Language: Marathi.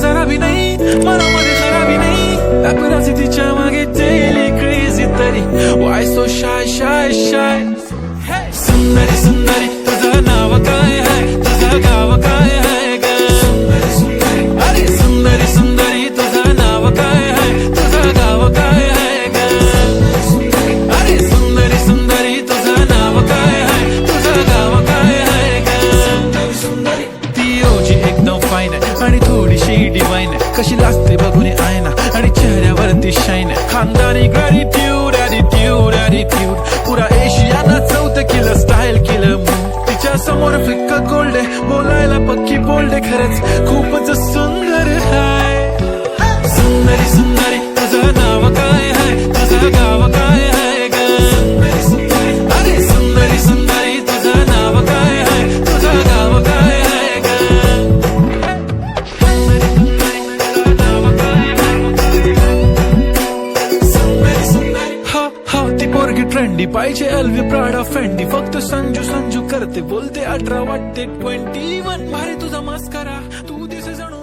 जरा भी नाही मनामध्ये खराबी नाही पॅपराझी तिच्या मागे डेली क्रेझी तरी Y so shy shy shy सुंदरी सुंदरी तुझं नाव काय आहे तुझं गाव काय आहे ग अरे सुंदरी सुंदरी तुझं नाव काय आहे तुझं गाव काय आहे ग अरे सुंदरी सुंदरी तुझं नाव काय आहे तुझं गाव काय आहे ग ती ओजी एकदम फाईन आहे आणि थोडीशी डिवाइन आहे कशी लागते बघून आयना आणि चेहऱ्यावरती शाईन आहे खानदानी ग्रॅटिट्यूड ॲटिट्यूड ॲटिट्यूड पुरा एशियाना चौथं केलं स्टाईल केलं मूव तिच्या समोर फिक्क गोल्ड आहे बोलायला पक्की बोल्ड आहे खरंच खूपच सुंदर आहे सुंदरी सुंदरी तुझं नाव काय आहे तुझं गाव काय आहे ग अरे सुंदरी सुंदरी तुझं नाव काय आहे तुझं गाव काय आहे ग हो हो ती पोरगी ट्रेंडी पाहिजे एलवी प्राडा फेंडी फक्त संजू संजू करते बोलते 18 वाटते 21 भारी तुझा मस्करा तू दिसे जणू